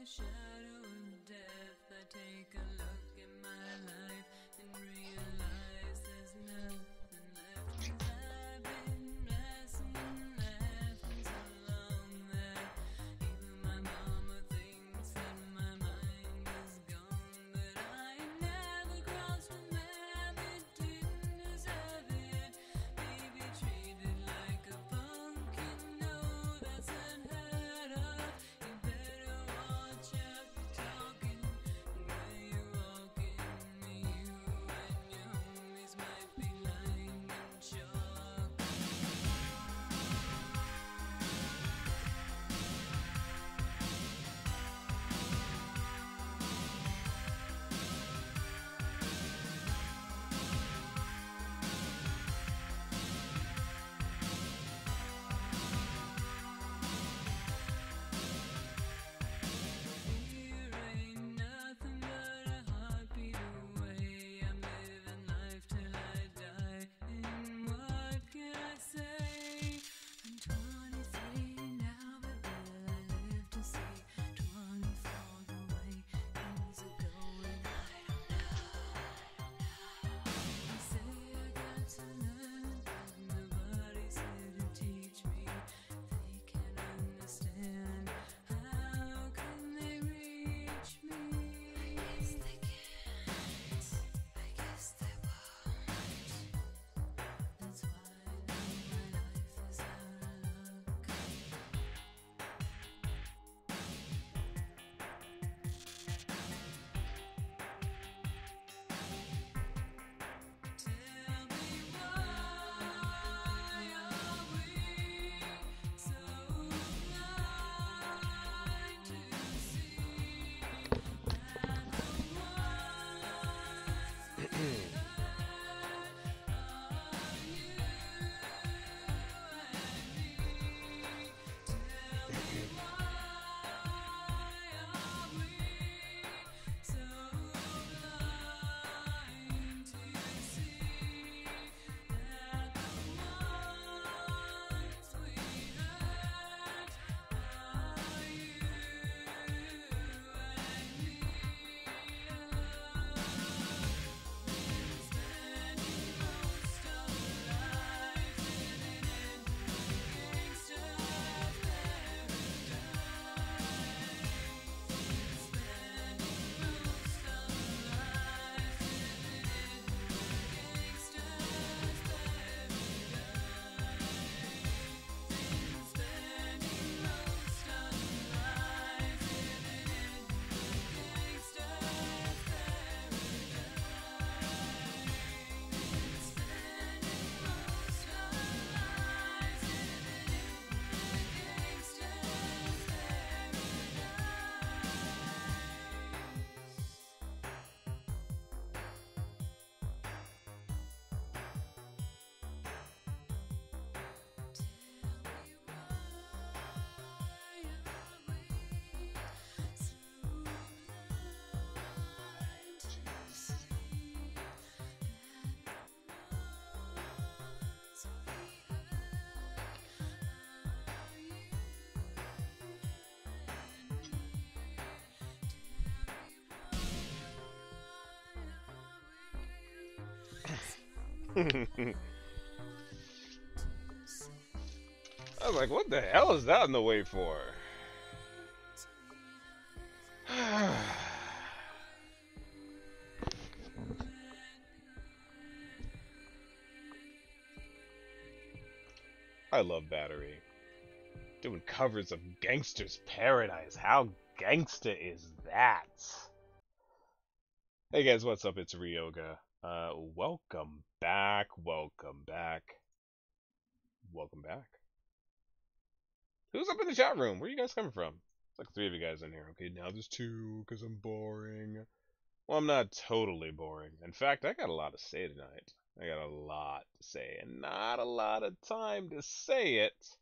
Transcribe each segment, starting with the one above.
shadow of death, I take a look at my life and realize there's nothing left. 'Cause I've been messing and laughing so long that even my mama thinks that my mind is gone. But I never crossed a man that didn't deserve it. Baby treated like a punk, you know that's unheard of. You better watch out for talking and where you're walking. You and your homies might be lying in chalk. Here ain't nothing but a heartbeat away. I'm living life till I die. And what can I say? I'm 23 now, but will I live to see 24? The way things are going, I don't know. They say I got to learn, but nobody's here to teach me. They can't understand. How can they reach me? I guess they can't. I guess they won't. That's why now my life is out of luck. Tell me why are we so blind to see that the ones we hurt are you and me? Tell me why are we so blind to see that the ones we hurt are you and me? Spending most of our lives living in gangster's paradise. Spending most of our lives living in gangster's paradise. Spending most of our lives living in gangster's I was like, what the hell is that in the way for? I love Battery. Doing covers of Gangster's Paradise. How gangsta is that? Hey guys, what's up? It's Ryoga. Welcome back, welcome back, welcome back. Who's up in the chat room? Where are you guys coming from? It's like 3 of you guys in here. Okay, now there's 2 because I'm boring. Well, I'm not totally boring. In fact, I got a lot to say tonight. I got a lot to say, and not a lot of time to say it,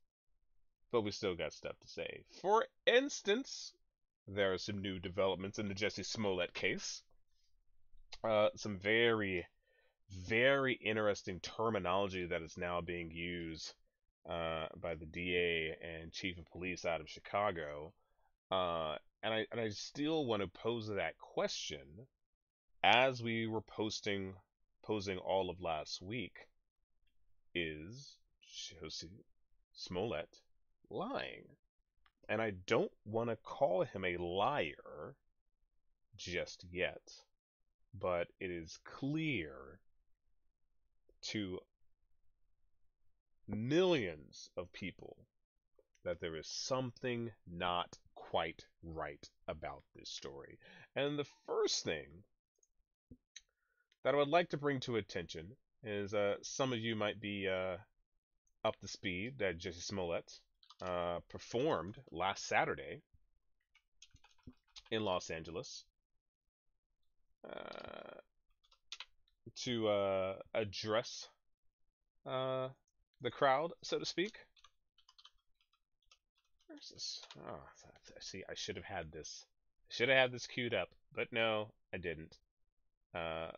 but we still got stuff to say. For instance, there are some new developments in the Jussie Smollett case. Some very, very interesting terminology that is now being used by the DA and Chief of Police out of Chicago and I still want to pose that question as we were posing all of last week. Is Jussie Smollett lying? And I don't want to call him a liar just yet, but it is clear to millions of people that there is something not quite right about this story. And the first thing that I would like to bring to attention is some of you might be up to speed that Jussie Smollett performed last Saturday in Los Angeles to address the crowd, so to speak. Where's this? Oh, see, I should have had this. Should have had this queued up, but no, I didn't. But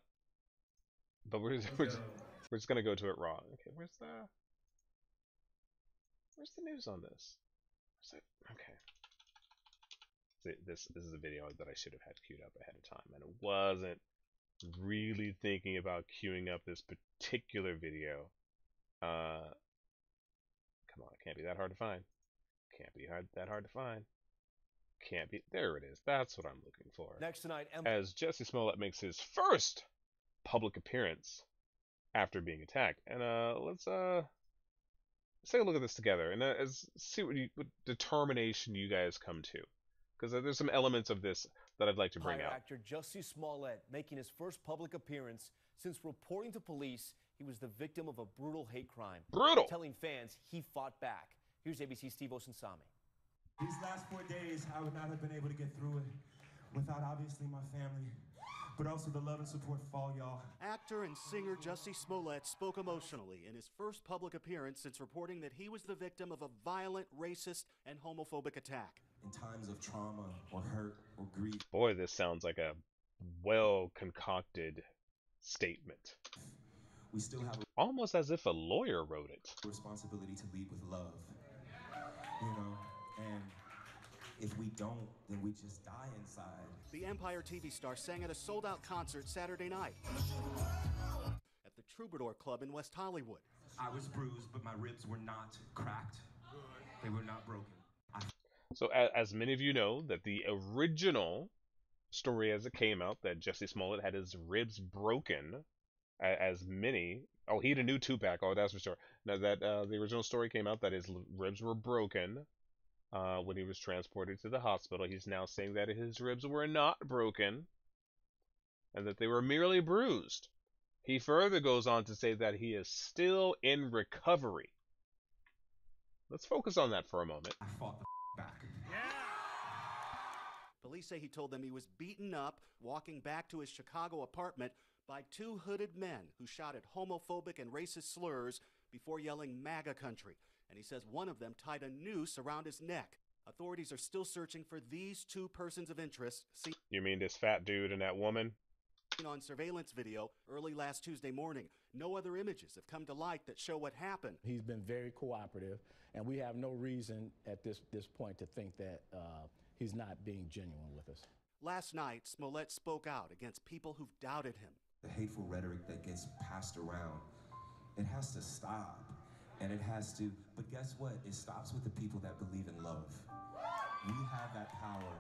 we're just gonna go to it raw. Okay, where's the news on this? Okay. See, this is a video that I should have had queued up ahead of time, and it wasn't really thinking about queuing up this particular video. Come on, it can't be that hard to find. Can't be that hard to find. Can't be. There it is. That's what I'm looking for. Next tonight, as Jussie Smollett makes his first public appearance after being attacked, and let's take a look at this together, and see what determination you guys come to, because there's some elements of this that I'd like to bring out. Actor Jussie Smollett making his first public appearance since reporting to police he was the victim of a brutal hate crime. Brutal. Telling fans he fought back. Here's ABC's Steve Osunsami. These last 4 days, I would not have been able to get through it without obviously my family, but also the love and support for all y'all. Actor and singer Jussie Smollett spoke emotionally in his first public appearance since reporting that he was the victim of a violent, racist, and homophobic attack. In times of trauma or hurt or grief. Boy, this sounds like a well-concocted statement. We still have almost as if a lawyer wrote it. Responsibility to lead with love, you know, and if we don't, then we just die inside. The Empire TV star sang at a sold-out concert Saturday night at the Troubadour Club in West Hollywood. I was bruised, but my ribs were not cracked. They were not broken. So as many of you know, that the original story as it came out, that Jussie Smollett had his ribs broken, as many... Oh, he had a new two-pack, oh, that's for sure. Now that the original story came out that his ribs were broken when he was transported to the hospital. He's now saying that his ribs were not broken and that they were merely bruised. He further goes on to say that he is still in recovery. Let's focus on that for a moment. I fought the back. Yeah! Police say he told them he was beaten up walking back to his Chicago apartment by two hooded men who shouted homophobic and racist slurs before yelling MAGA country. And he says one of them tied a noose around his neck. Authorities are still searching for these two persons of interest. You mean this fat dude and that woman? On surveillance video early last Tuesday morning. No other images have come to light that show what happened. He's been very cooperative, and we have no reason at this point to think that he's not being genuine with us. Last night, Smollett spoke out against people who've doubted him. The hateful rhetoric that gets passed around, it has to stop. And it has to, but guess what? It stops with the people that believe in love. We have that power.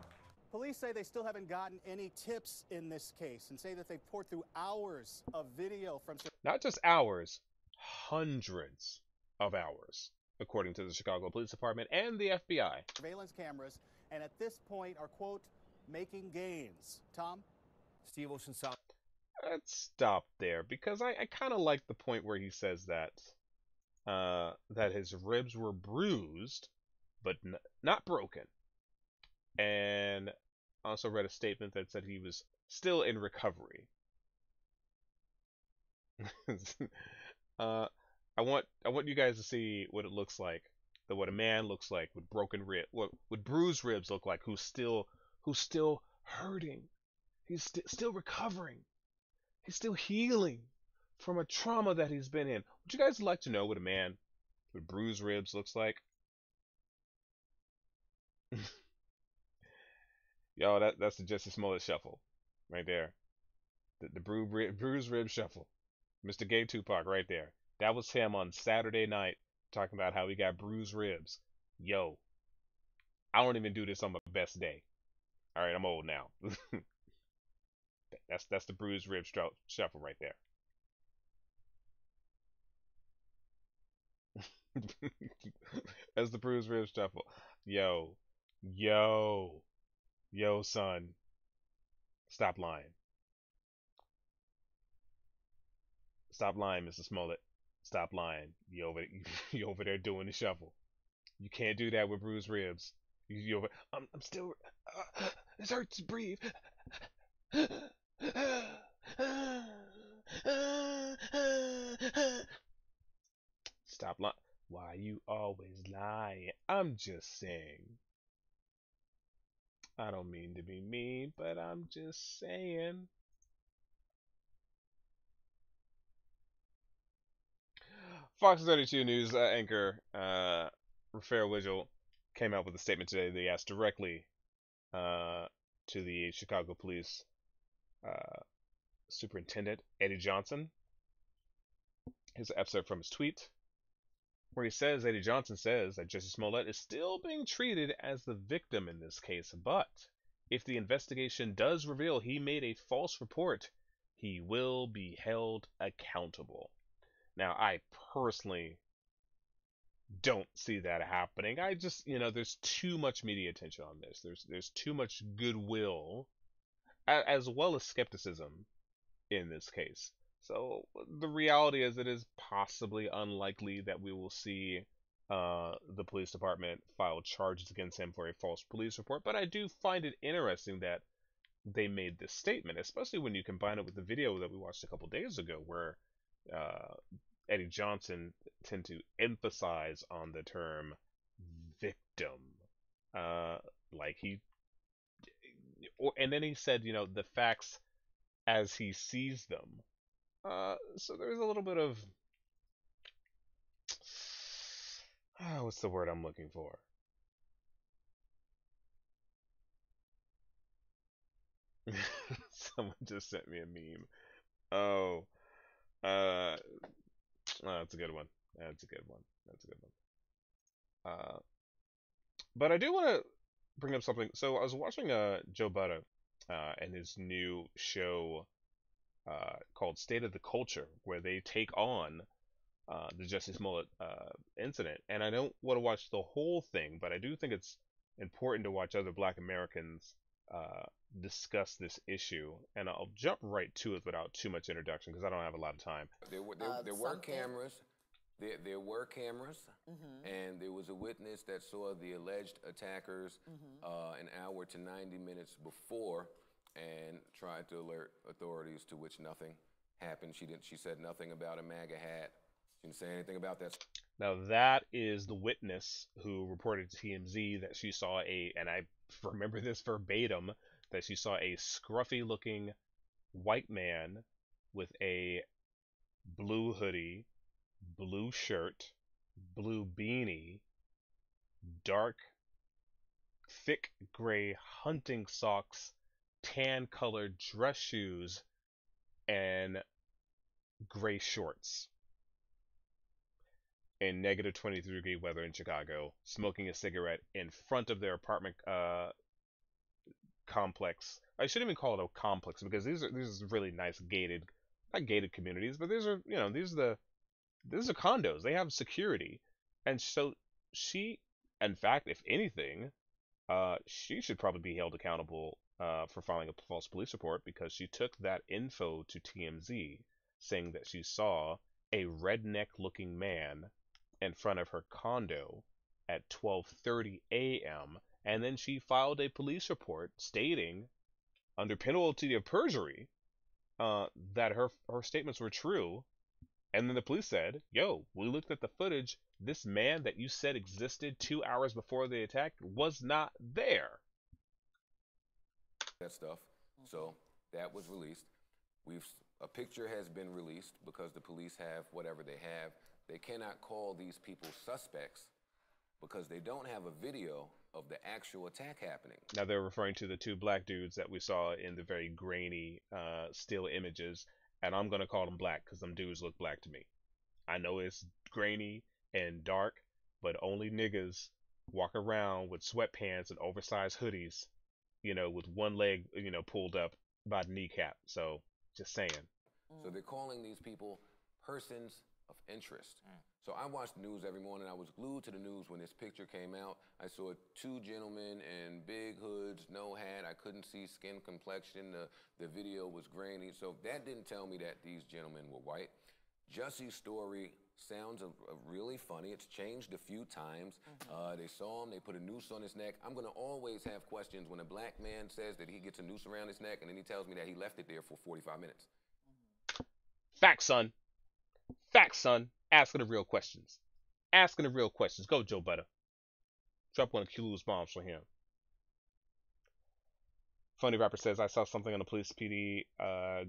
Police say they still haven't gotten any tips in this case and say that they've poured through hours of video from... Not just hours, hundreds of hours, according to the Chicago Police Department and the FBI. Surveillance cameras, and at this point are, quote, making gains. Tom? Steve Osunsami. Let's stop there, because I kind of like the point where he says that that his ribs were bruised, but not broken. And also read a statement that said he was still in recovery. I want you guys to see what it looks like, what a man looks like with broken rib, what bruised ribs look like, who's still hurting, he's still recovering, he's still healing from a trauma that he's been in. Would you guys like to know what a man with bruised ribs looks like? Yo, that's the Jussie Smollett shuffle, right there. The bruised rib shuffle. Mr. Gay Tupac, right there. That was him on Saturday night talking about how he got bruised ribs. Yo, I don't even do this on my best day. All right, I'm old now. That's the bruised rib shuffle right there. That's the bruised rib shuffle. Yo, yo, yo, son, stop lying. Stop lying, Mr. Smollett. Stop lying. You over there doing the shuffle. You can't do that with bruised ribs. You over. I'm still. It hurts to breathe. Stop lying. Why you always lying? I'm just saying. I don't mean to be mean, but I'm just saying. Fox 32 News anchor Rafael Wigel came out with a statement today. They asked directly to the Chicago Police uh, Superintendent Eddie Johnson. Here's an excerpt from his tweet where he says Eddie Johnson says that Jussie Smollett is still being treated as the victim in this case, but if the investigation does reveal he made a false report, he will be held accountable. Now, I personally don't see that happening. I just, there's too much media attention on this. There's too much goodwill as well as skepticism in this case. So the reality is it is possibly unlikely that we will see the police department file charges against him for a false police report, but I do find it interesting that they made this statement, especially when you combine it with the video that we watched a couple days ago where Eddie Johnson tend to emphasize on the term victim. Like and then he said, the facts as he sees them. So there's a little bit of, what's the word I'm looking for? Someone just sent me a meme. Oh, uh, that's a good one. That's a good one. That's a good one. But I do want to bring up something. So I was watching Joe Budden and his new show called State of the Culture, where they take on the Jussie Smollett incident. And I don't want to watch the whole thing, but I do think it's important to watch other Black Americans discuss this issue. And I'll jump right to it without too much introduction because I don't have a lot of time. There were cameras. There were cameras, and there was a witness that saw the alleged attackers an hour to 90 minutes before, and tried to alert authorities, to which nothing happened. She said nothing about a MAGA hat. She didn't say anything about that. Now that is the witness who reported to TMZ that she saw and I remember this verbatim, that she saw a scruffy-looking white man with a blue hoodie, blue shirt, blue beanie, dark, thick gray hunting socks, tan-colored dress shoes, and gray shorts in negative 23-degree weather in Chicago, smoking a cigarette in front of their apartment complex. I shouldn't even call it a complex because these are really nice not gated communities, but these are condos. They have security, and so she, in fact, if anything, she should probably be held accountable for filing a false police report because she took that info to TMZ, saying that she saw a redneck-looking man in front of her condo at 12:30 a.m. and then she filed a police report stating, under penalty of perjury, that her statements were true. And then the police said, "Yo, we looked at the footage. This man that you said existed 2 hours before the attack was not there." That stuff. So that was released. A picture has been released because the police have whatever they have. They cannot call these people suspects because they don't have a video of the actual attack happening. Now they're referring to the two black dudes that we saw in the very grainy still images, and I'm gonna call them black because them dudes look black to me. I know it's grainy and dark, but only niggas walk around with sweatpants and oversized hoodies, with one leg, pulled up by the kneecap. So just saying. So they're calling these people persons of interest. So I watched the news every morning. I was glued to the news when this picture came out. I saw two gentlemen in big hoods, no hat. I couldn't see skin complexion. The video was grainy. So that didn't tell me that these gentlemen were white. Jussie's story sounds really funny. It's changed a few times. They saw him, they put a noose on his neck. I'm gonna always have questions when a black man says that he gets a noose around his neck and then he tells me that he left it there for 45 minutes. Facts, son. Facts, son. Asking the real questions. Asking the real questions. Go, Joe Butter. Drop one of Q's bombs for him. Funny Rapper says, I saw something on the police PD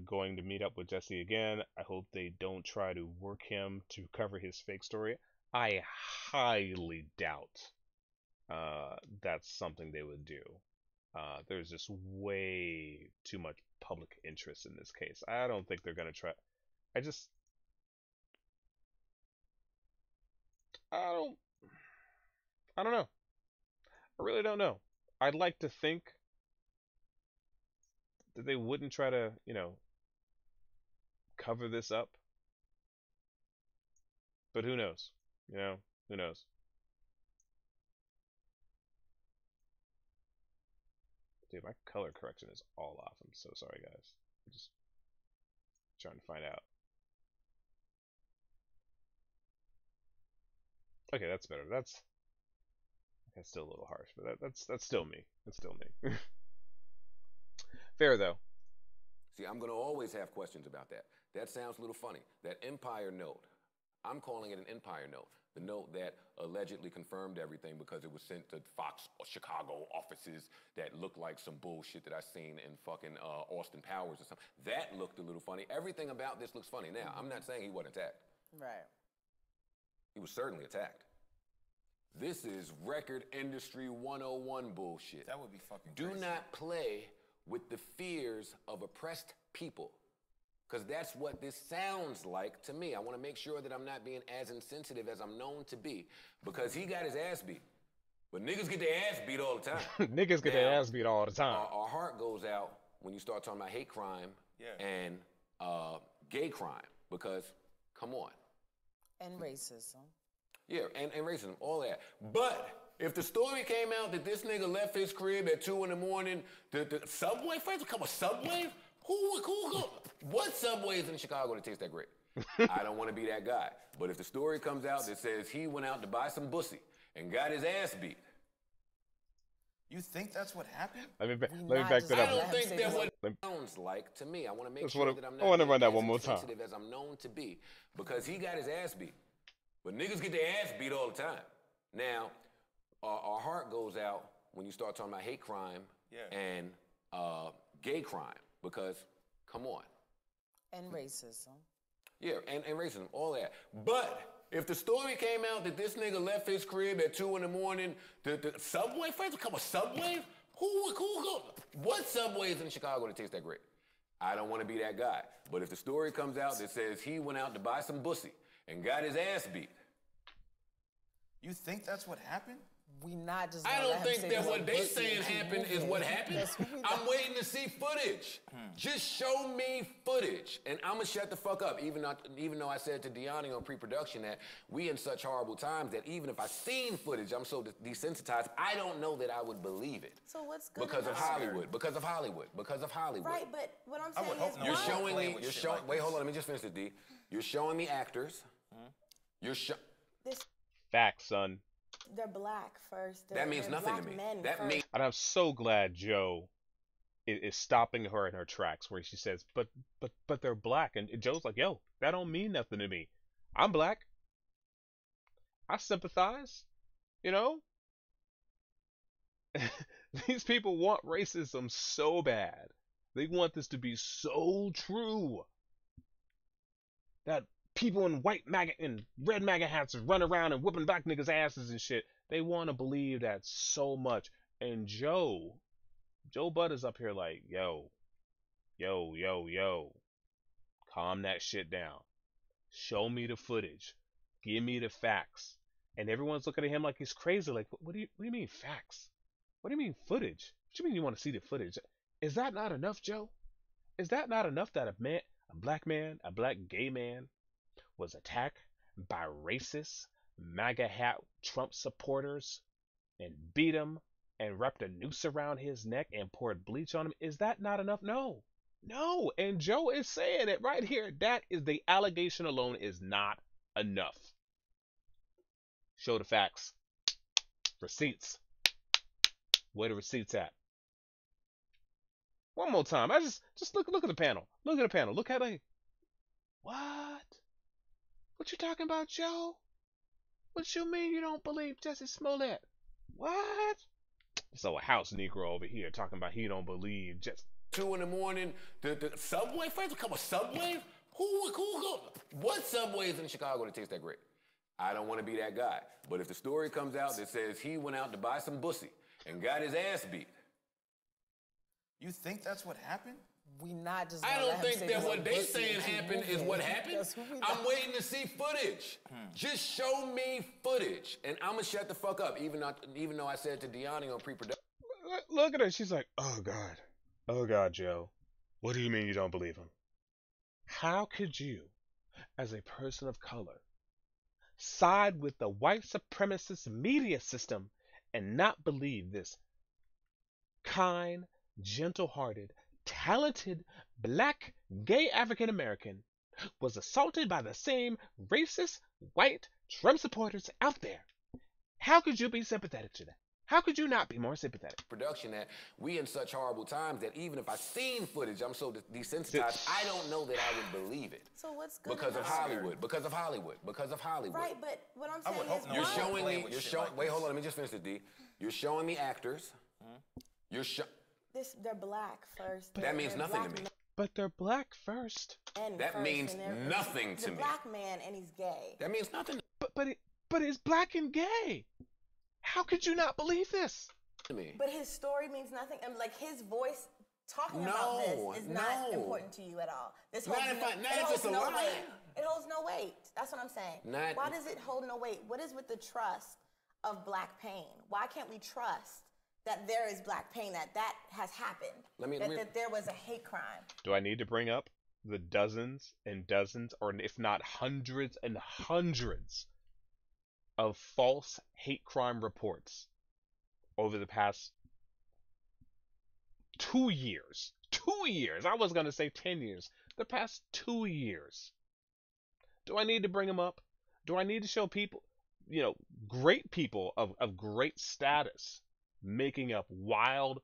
going to meet up with Jussie again. I hope they don't try to work him to cover his fake story. I highly doubt that's something they would do. There's just way too much public interest in this case. I don't think they're going to try. I don't know. I really don't know. I'd like to think that they wouldn't try to, cover this up. But who knows? Who knows? Dude, my color correction is all off. I'm so sorry, guys. I'm just trying to find out. Okay, that's better. That's still a little harsh, but that's still me. That's still me. Fair though. See, I'm gonna always have questions about that. That sounds a little funny. That Empire note, I'm calling it an Empire note. The note that allegedly confirmed everything because it was sent to Fox or Chicago offices that looked like some bullshit that I seen in fucking Austin Powers or something. That looked a little funny. Everything about this looks funny. Now, I'm not saying he wasn't attacked. Right. He was certainly attacked. This is record industry 101 bullshit. That would be fucking Do crazy. not play with the fears of oppressed people. Because that's what this sounds like to me. I want to make sure that I'm not being as insensitive as I'm known to be. Because he got his ass beat. But niggas get their ass beat all the time. Niggas get their ass beat all the time. Our heart goes out when you start talking about hate crime and gay crime. Because, come on. And racism. Yeah, and racism, all that. But if the story came out that this nigga left his crib at 2 in the morning, the Subway, first, come on, Subway? What Subways in Chicago that taste that great? I don't want to be that guy. But if the story comes out that says he went out to buy some bussy and got his ass beat. You think that's what happened? Let me back that up. I don't think that's what it sounds like to me. I want to make sure that I'm I want to run not that one more time. as sensitive as I'm known to be. Because he got his ass beat. But niggas get their ass beat all the time. Now, our heart goes out when you start talking about hate crime and gay crime. Because, come on. And racism. Yeah, and racism, all that. But if the story came out that this nigga left his crib at 2 in the morning, the Subway, first, come on, Subway? What Subways in Chicago that taste that great? I don't want to be that guy. But if the story comes out that says he went out to buy some bussy and got his ass beat. You think that's what happened? We not just. I don't think that what they saying happened is what happened. I'm waiting to see footage. Just show me footage, and I'ma shut the fuck up. Even though I said to Deani on pre-production that we in such horrible times that even if I seen footage, I'm so desensitized. I don't know that I would believe it. So what's good because of about Hollywood? Because of Hollywood. Because of Hollywood. Right, but what I'm I would saying hope is, no You're one would showing play me. with You're shit showing. like Wait, this. hold on. Let me just finish this, D. You're showing me actors. You're Facts, son. they're black first. That means they're nothing to black me. men That first. means. And I'm so glad Joe is stopping her in her tracks where she says, but they're black. And Joe's like, yo, that don't mean nothing to me. I'm black. I sympathize. These people want racism so bad. They want this to be so true that people in white MAGA and red MAGA hats run around and whooping black niggas' asses and shit. They want to believe that so much. And Joe Butt is up here like, yo, calm that shit down. Show me the footage. Give me the facts. And everyone's looking at him like he's crazy. Like, what do you mean facts? What do you mean footage? What do you mean you want to see the footage? Is that not enough, Joe? Is that not enough that a black man, a black gay man, was attacked by racist MAGA hat Trump supporters and beat him and wrapped a noose around his neck and poured bleach on him? Is that not enough? No. No. And Joe is saying it right here. That is the allegation alone is not enough. Show the facts. Receipts. Where the receipts at? One more time. I just look at the panel. Look at the panel. Look at it. What? What you talking about, Joe? What you mean you don't believe Jussie Smollett? What? So a house Negro over here talking about he don't believe just 2 in the morning, the subway? First, a couple of subways? Who go? What subways in Chicago that taste that great? I don't want to be that guy. But if the story comes out that says he went out to buy some bussy and got his ass beat. You think that's what happened? We not just. I don't think that what they saying happened is what happened. I'm waiting to see footage. Just show me footage, and I'm gonna shut the fuck up. Even though I said to Deani on pre-production. Look at her. She's like, oh God, Joe. What do you mean you don't believe him? How could you, as a person of color, side with the white supremacist media system and not believe this kind, gentle-hearted, talented, black, gay African American was assaulted by the same racist, white Trump supporters out there? How could you be sympathetic to that? How could you not be more sympathetic? Production that we in such horrible times that even if I seen footage, I'm so desensitized, I don't know that I would believe it. So what's good because of about Hollywood, because of Hollywood, because of Hollywood. Right, but what I'm saying is you're why- showing me, with you're shit showing. like Wait, this. hold on, let me just finish it, D. You're showing me actors. You're they're black first. That means They're nothing to black me. But they're black first. men That first, means and they're- nothing to the me. black man and he's gay. That means nothing But it's black and gay. How could you not believe this? to me. But his story means nothing. And like his voice talking No, about this is not no. important to you at all. This Not holds if no, I- not it if holds it's a no lie. weight. It holds no weight. That's what I'm saying. Not- Why does it hold no weight? What is with the trust of black pain? Why can't we trust that there is black pain, that has happened? That there was a hate crime. Do I need to bring up the dozens and dozens, or if not hundreds and hundreds of false hate crime reports over the past 2 years? 2 years. I was going to say 10 years. The past 2 years. Do I need to bring them up? Do I need to show people, great people of great status making up wild...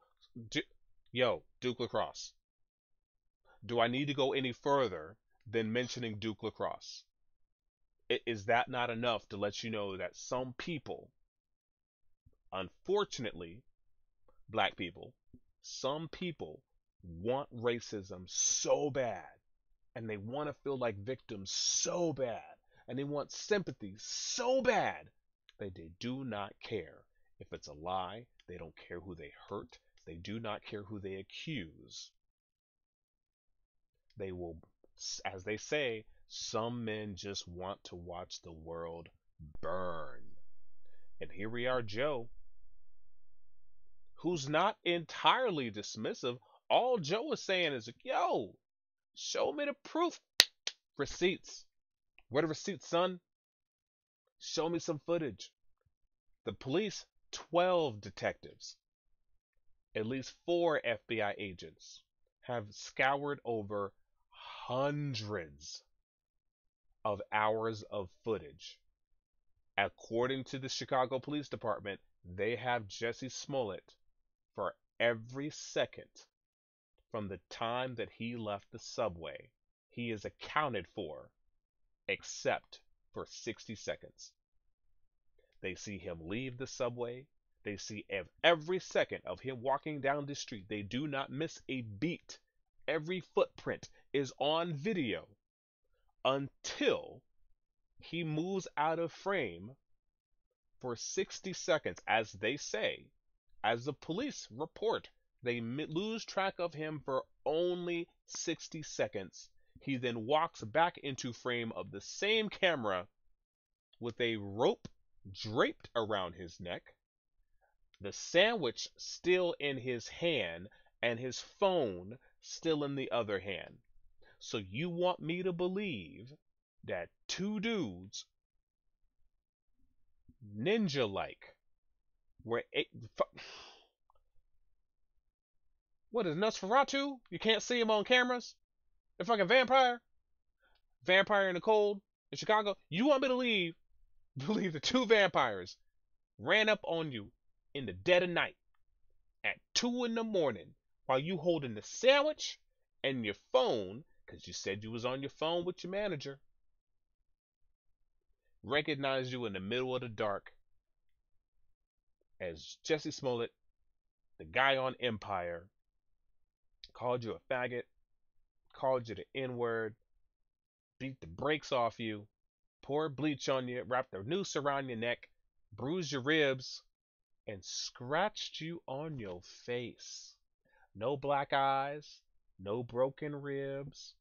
Duke Lacrosse. Do I need to go any further than mentioning Duke Lacrosse? Is that not enough to let you know that some people, unfortunately, black people, some people want racism so bad, and they want to feel like victims so bad, and they want sympathy so bad that they do not care if it's a lie. They don't care who they hurt. They do not care who they accuse. They will, as they say, some men just want to watch the world burn. And here we are, Joe, who's not entirely dismissive. All Joe is saying is, yo, show me the proof. Receipts. Where the receipts, son? Show me some footage. The police, 12 detectives, at least 4 FBI agents, have scoured over hundreds of hours of footage. According to the Chicago Police Department, they have Jussie Smollett for every second from the time that he left the subway. He is accounted for, except for 60 seconds. They see him leave the subway. They see every second of him walking down the street. They do not miss a beat. Every footprint is on video until he moves out of frame for 60 seconds, as they say, as the police report. They lose track of him for only 60 seconds. He then walks back into frame of the same camera with a rope draped around his neck, the sandwich still in his hand, and his phone still in the other hand. So you want me to believe that two dudes, ninja-like, what is Nosferatu? You can't see him on cameras? The fucking vampire in the cold in Chicago. You want me to believe the two vampires ran up on you in the dead of night at 2 in the morning while you holding the sandwich and your phone, because you said you was on your phone with your manager, recognized you in the middle of the dark as Jussie Smollett, the guy on Empire, called you a faggot, called you the N-word, beat the brakes off you, poured bleach on you, wrapped a noose around your neck, bruised your ribs, and scratched you on your face. No black eyes, no broken ribs.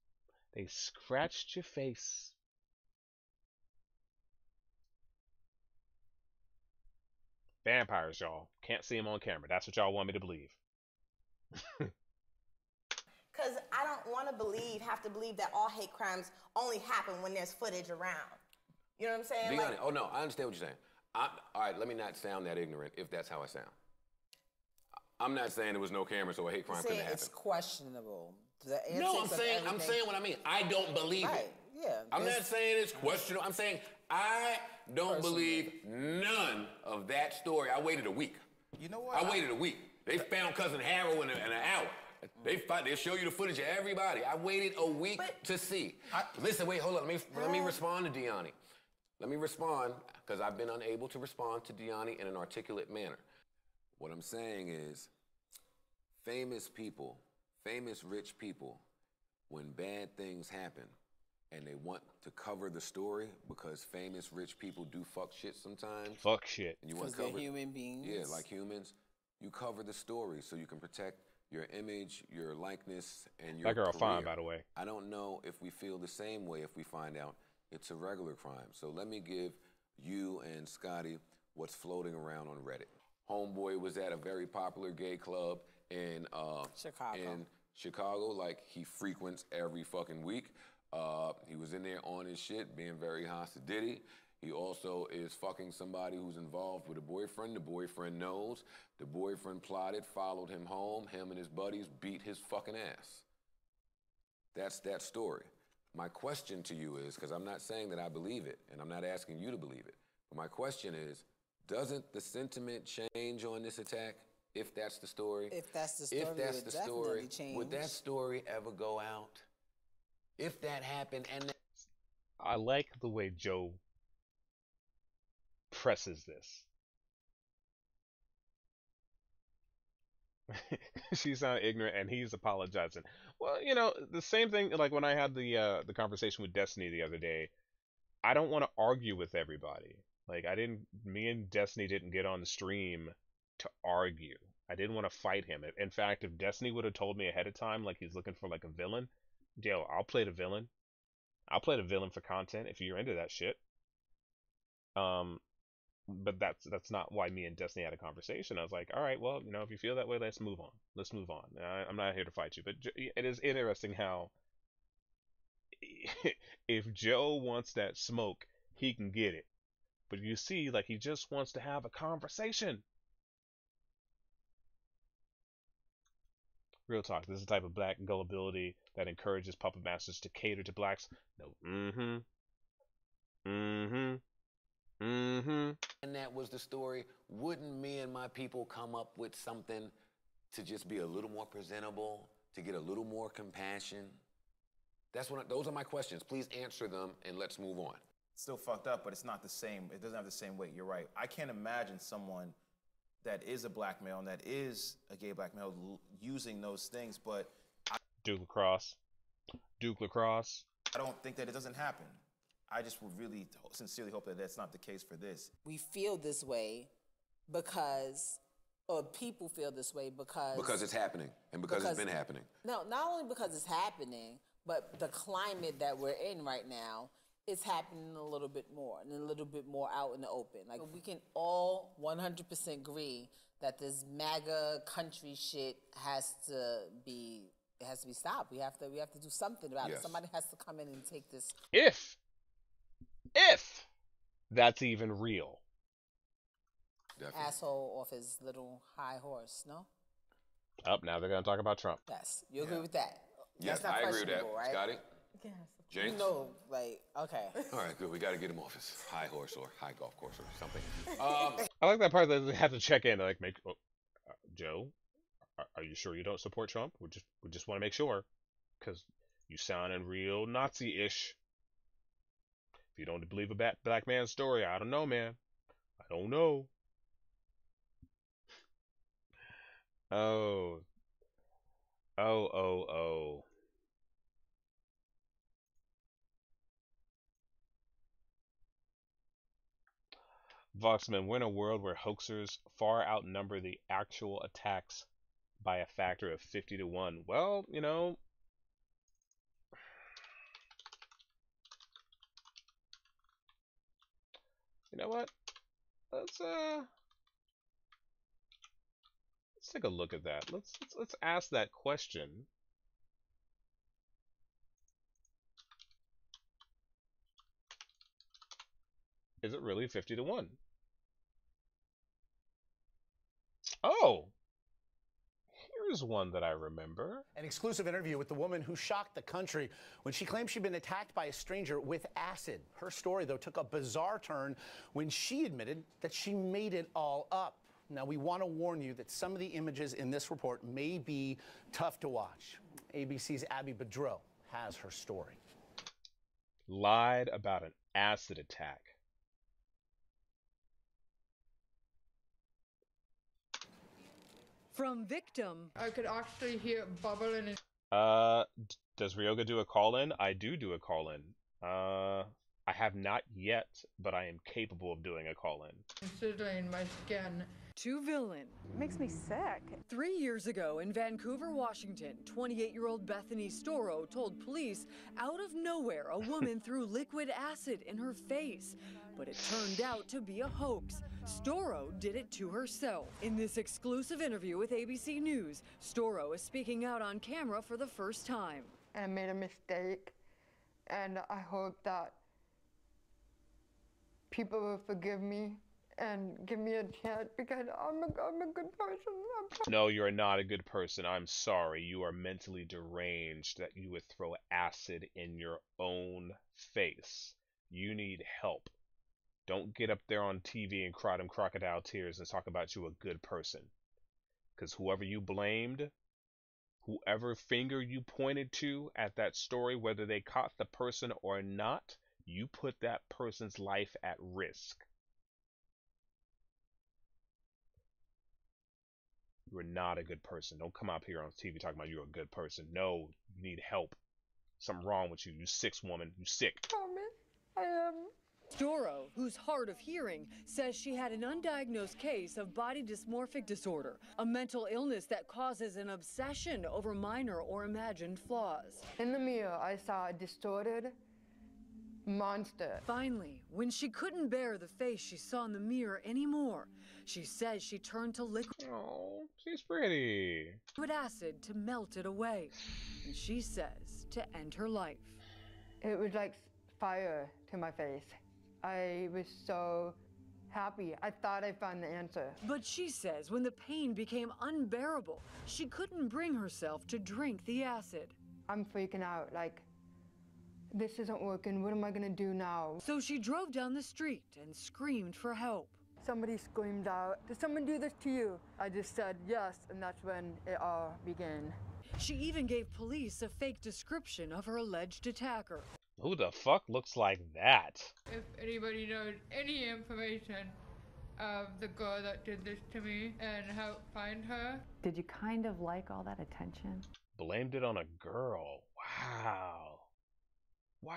They scratched your face. Vampires, y'all. Can't see them on camera. That's what y'all want me to believe. Because I don't want to have to believe that all hate crimes only happen when there's footage around. You know what I'm saying? Like, oh, no, I understand what you're saying. All right, let me not sound that ignorant if that's how I sound. I'm not saying there was no camera, so a hate crime couldn't happen. It's questionable. No, I'm saying what I mean. I don't believe it. Yeah. I'm not saying it's questionable. I'm saying I don't believe none of that story. I waited a week. You know what? I waited a week. They found Cousin Harold in an hour. They show you the footage of everybody. I waited a week to see. Listen, wait, hold on. Let me respond to Deani. Let me respond, because I've been unable to respond to Deani in an articulate manner. What I'm saying is, famous people, famous rich people, when bad things happen and they want to cover the story because famous rich people do fuck shit sometimes. Fuck shit. And you want to cover human beings. Yeah, like humans. You cover the story so you can protect your image, your likeness, and your That girl career. fine, by the way. I don't know if we feel the same way if we find out it's a regular crime. So let me give you and Scotty what's floating around on Reddit. Homeboy was at a very popular gay club in Chicago, like he frequents every fucking week. He was in there on his shit, being very hostile. He also is fucking somebody who's involved with a boyfriend. The boyfriend knows. The boyfriend plotted, followed him home. Him and his buddies beat his fucking ass. That's that story. My question to you is, because I'm not saying that I believe it, and I'm not asking you to believe it, but my question is, doesn't the sentiment change on this attack if that's the story? If that's the story, would that story ever go out? If that happened, and I like the way Joe presses this. She sounded ignorant, and he's apologizing. Well, you know, the same thing. Like when I had the conversation with Destiny the other day, I don't want to argue with everybody. Like me and Destiny didn't get on the stream to argue. I didn't want to fight him. In fact, if Destiny would have told me ahead of time, like he's looking for like a villain, yo, I'll play the villain. I'll play the villain for content if you're into that shit. But that's not why me and Destiny had a conversation. I was like, all right, well, you know, if you feel that way, let's move on. Let's move on. I'm not here to fight you, but it is interesting how if Joe wants that smoke, he can get it. But you see, like, he just wants to have a conversation. Real talk. This is the type of black gullibility that encourages puppet masters to cater to blacks. No. And that was the story. Wouldn't me and my people come up with something to just be a little more presentable, to get a little more compassion? Those are my questions. Please answer them and let's move on. It's still fucked up, but it's not the same. It doesn't have the same weight. You're right. I can't imagine someone that is a black male and that is a gay black male using those things, but Duke lacrosse. I don't think that it doesn't happen. I just would really sincerely hope that that's not the case for this. We feel this way because, or people feel this way because... Because it's happening, and because it's been happening. No, not only because it's happening, but the climate that we're in right now, it's happening a little bit more, and a little bit more out in the open. Like, we can all 100% agree that this MAGA country shit has to be stopped. We have to do something about it. Somebody has to come in and take this. If that's even real. Definitely. Asshole off his little high horse, no? Now they're gonna talk about Trump. Yes, you agree with that? Yes, That's not I agree with that. questionable, right? Scotty? Yes. James? No, like, okay. All right, good. We got to get him off his high horse or high golf course or something. I like that part that they have to check in, like, Joe, are you sure you don't support Trump? We just want to make sure, because you sounding real Nazi-ish. If you don't believe a black man's story, I don't know, man. I don't know. Oh. Voxman, we're in a world where hoaxers far outnumber the actual attacks by a factor of 50 to 1. Well, you know what? Let's take a look at that. Let's ask that question. Is it really 50 to 1? Oh, here's one that I remember. An exclusive interview with the woman who shocked the country when she claimed she'd been attacked by a stranger with acid. Her story, though, took a bizarre turn when she admitted that she made it all up. Now, we want to warn you that some of the images in this report may be tough to watch. ABC's Abby Bedreau has her story. Lied about an acid attack. From victim. I could actually hear it bubbling. Does Ryoga do a call-in? I do a call-in. I have not yet, but I am capable of doing a call-in. Considering my skin. To villain. It makes me sick. 3 years ago in Vancouver, Washington, 28-year-old Bethany Storrow told police out of nowhere a woman threw liquid acid in her face. But it turned out to be a hoax. Storrow did it to herself. In this exclusive interview with ABC News, Storrow is speaking out on camera for the first time. I made a mistake, and I hope that people will forgive me and give me a chance because I'm a good person. No, you're not a good person. I'm sorry. You are mentally deranged that you would throw acid in your own face. You need help. Don't get up there on TV and cry them crocodile tears and talk about you a good person. Because whoever you blamed, whoever finger you pointed to at that story, whether they caught the person or not, you put that person's life at risk. You are not a good person. Don't come up here on TV talking about you're a good person. No, you need help. Something wrong with you. You sick woman. You sick. I am. Storrow, who's hard of hearing, says she had an undiagnosed case of body dysmorphic disorder, a mental illness that causes an obsession over minor or imagined flaws. In the mirror, I saw a distorted monster. Finally, when she couldn't bear the face she saw in the mirror anymore, she says she turned to liquid she's pretty. acid to melt it away. And she says to end her life. It was like fire to my face. I was so happy. I thought I found the answer. But she says when the pain became unbearable, she couldn't bring herself to drink the acid. I'm freaking out, like, this isn't working. What am I gonna do now? So she drove down the street and screamed for help. Somebody screamed out, "Did someone do this to you?" I just said yes, and that's when it all began. She even gave police a fake description of her alleged attacker. Who the fuck looks like that? If anybody knows any information of the girl that did this to me and help find her. Did you kind of like all that attention? Blamed it on a girl. Wow. Wow.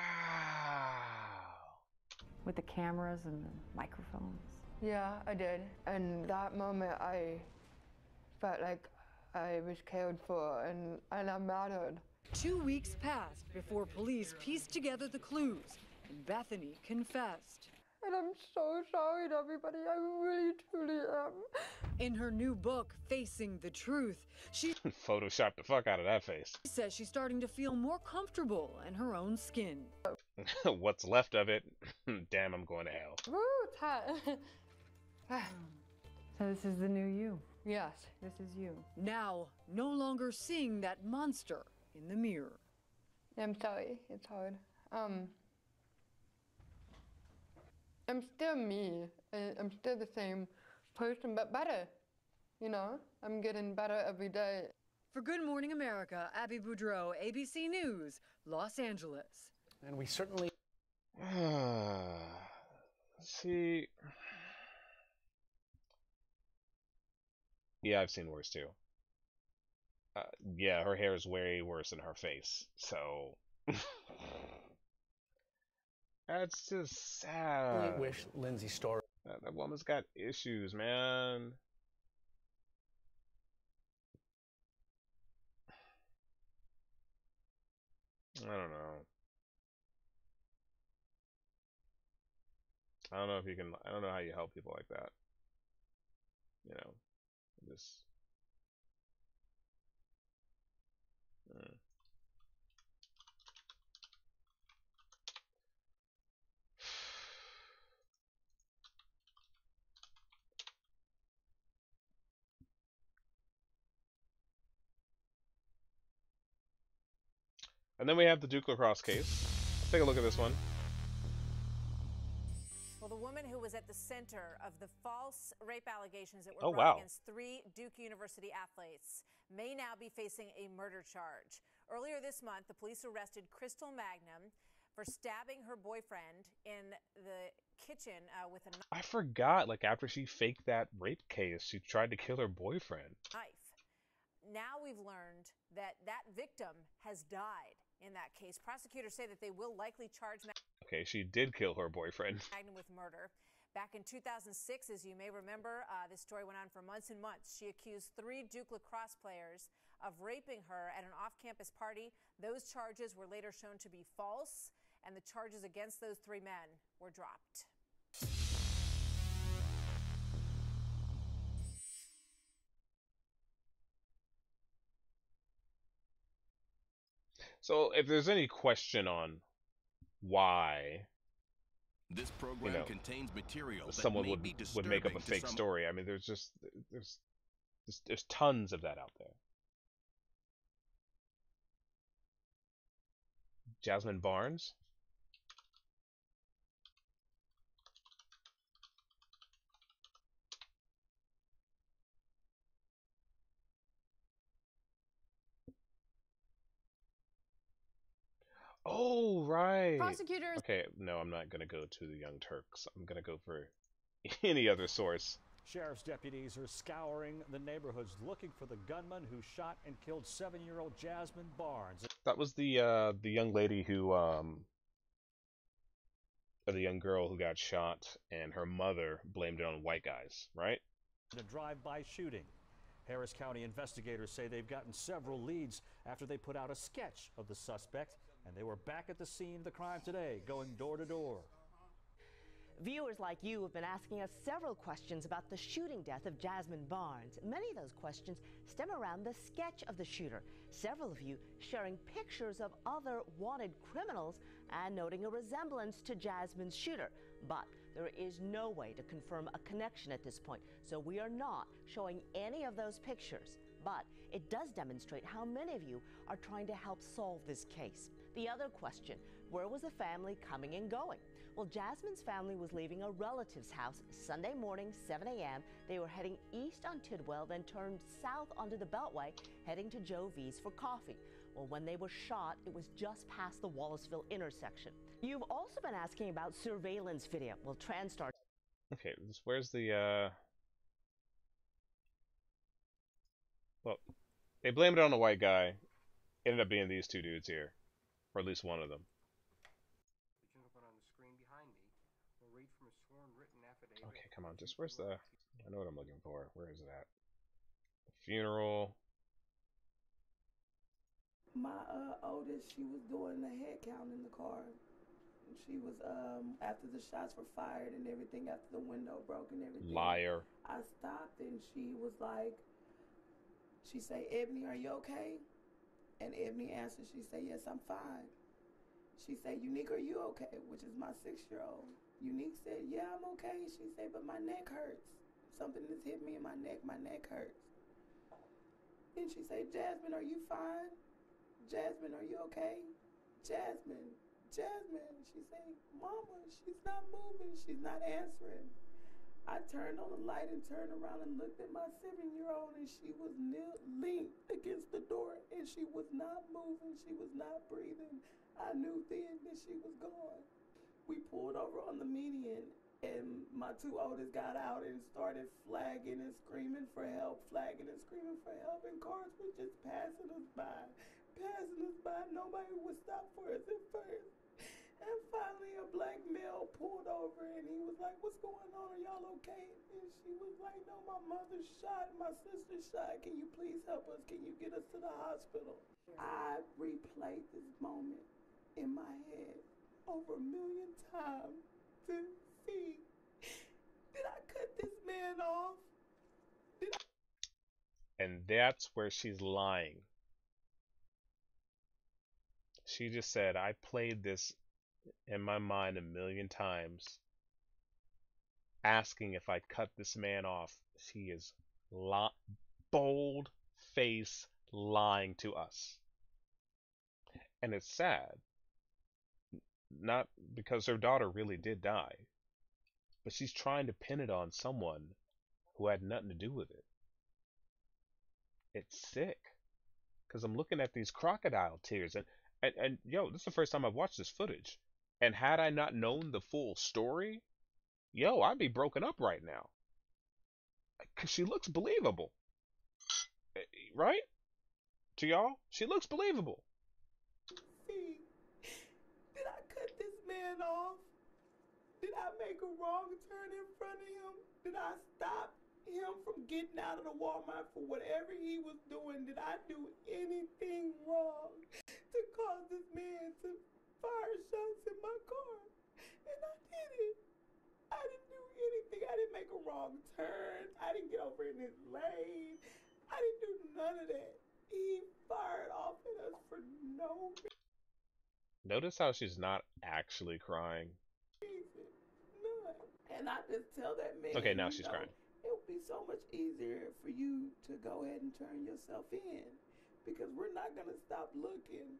with the cameras and the microphones. Yeah, I did. And that moment, I felt like I was cared for and I mattered. 2 weeks passed before police pieced together the clues, and Bethany confessed. And I'm so sorry to everybody. I really, truly am. In her new book, Facing the Truth, she photoshopped the fuck out of that face. says she's starting to feel more comfortable in her own skin. What's left of it? Damn, I'm going to hell. Woo, it's hot. So this is the new you. Yes. This is you. Now, no longer seeing that monster in the mirror. I'm sorry. It's hard. I'm still me. I'm still the same person, but better. You know, I'm getting better every day. For Good Morning America, Abby Boudreau, ABC News, Los Angeles. And we certainly... See... Yeah, I've seen worse too. Yeah, her hair is way worse than her face, so... That's just sad. I wish Lindsay's story... That woman's got issues, man. I don't know. I don't know if you can... I don't know how you help people like that. You know, just... And then we have the Duke Lacrosse case. Let's take a look at this one. Well, the woman who was at the center of the false rape allegations that were Oh, brought wow. against 3 Duke University athletes may now be facing a murder charge. Earlier this month, the police arrested Crystal Magnum for stabbing her boyfriend in the kitchen with a I forgot, like, after she faked that rape case, she tried to kill her boyfriend. knife. Now we've learned that that victim has died in that case. Prosecutors say that they will likely charge Okay, she did kill her boyfriend. Magnum with murder. Back in 2006, as you may remember, this story went on for months and months. She accused 3 Duke lacrosse players of raping her at an off-campus party. Those charges were later shown to be false, and the charges against those 3 men were dropped. So, if there's any question on why this program contains material someone would make up a fake story, I mean, there's tons of that out there. Jasmine Barnes. Oh, right. Prosecutors. Okay, no, I'm not going to go to the Young Turks. I'm going to go for any other source. Sheriff's deputies are scouring the neighborhoods looking for the gunman who shot and killed 7-year-old Jasmine Barnes. That was the young lady who, or the young girl who got shot, and her mother blamed it on white guys, right? A drive-by shooting. Harris County investigators say they've gotten several leads after they put out a sketch of the suspect, and they were back at the scene of the crime today, going door to door. Viewers like you have been asking us several questions about the shooting death of Jasmine Barnes. Many of those questions stem around the sketch of the shooter. Several of you sharing pictures of other wanted criminals and noting a resemblance to Jasmine's shooter. But there is no way to confirm a connection at this point, so we are not showing any of those pictures. But it does demonstrate how many of you are trying to help solve this case. The other question, where was the family coming and going? Well, Jasmine's family was leaving a relative's house Sunday morning, 7 a.m. They were heading east on Tidwell, then turned south onto the Beltway, heading to Joe V's for coffee. Well, when they were shot, it was just past the Wallaceville intersection. You've also been asking about surveillance video. Well, TransStar... Okay, where's the, Well, they blamed it on a white guy. Ended up being these 2 dudes here. Or at least one of them. come on, just where's the... I know what I'm looking for. Where is it at? The funeral. My oldest, she was doing the head count in the car. She was, after the shots were fired and everything, after the window broke and everything. Liar. I stopped and she was like, she say, Ebony, are you okay? And Ebony answered, she said, yes, I'm fine. She said, Unique, are you okay? Which is my 6-year-old. Unique said, yeah, I'm okay. She said, but my neck hurts. Something has hit me in my neck hurts. Then she said, Jasmine, are you fine? Jasmine, are you okay? Jasmine. She said, Mama, she's not moving. She's not answering. I turned on the light and turned around and looked at my 7-year-old, and she was leaned against the door, and she was not moving. She was not breathing. I knew then that she was gone. We pulled over on the median, and my 2 oldest got out and started flagging and screaming for help, and cars were just passing us by. Nobody would stop for us at first. And finally, a black male pulled over, and he was like, what's going on? Are y'all okay? And she was like, no, my mother's shot. My sister's shot. Can you please help us? Can you get us to the hospital? I replayed this moment in my head over 1 million times to see, did I cut this man off? And that's where she's lying. She just said, I played this in my mind 1 million times, asking if I cut this man off. She is bold face lying to us. And it's sad. Not because her daughter really did die, but she's trying to pin it on someone who had nothing to do with it. It's sick. Because I'm looking at these crocodile tears, and yo, this is the first time I've watched this footage. And had I not known the full story, yo, I'd be broken up right now. Because she looks believable. Right? To y'all? She looks believable. See, did I cut this man off? Did I make a wrong turn in front of him? Did I stop him from getting out of the Walmart for whatever he was doing? Did I do anything wrong to cause this man to fire shots in my car? And I didn't. I didn't do anything. I didn't make a wrong turn. I didn't get over in his lane. I didn't do none of that. He fired off at us for no reason. Notice how she's not actually crying. None. And I just tell that man, okay, now she's crying. It would be so much easier for you to go ahead and turn yourself in, because we're not going to stop looking.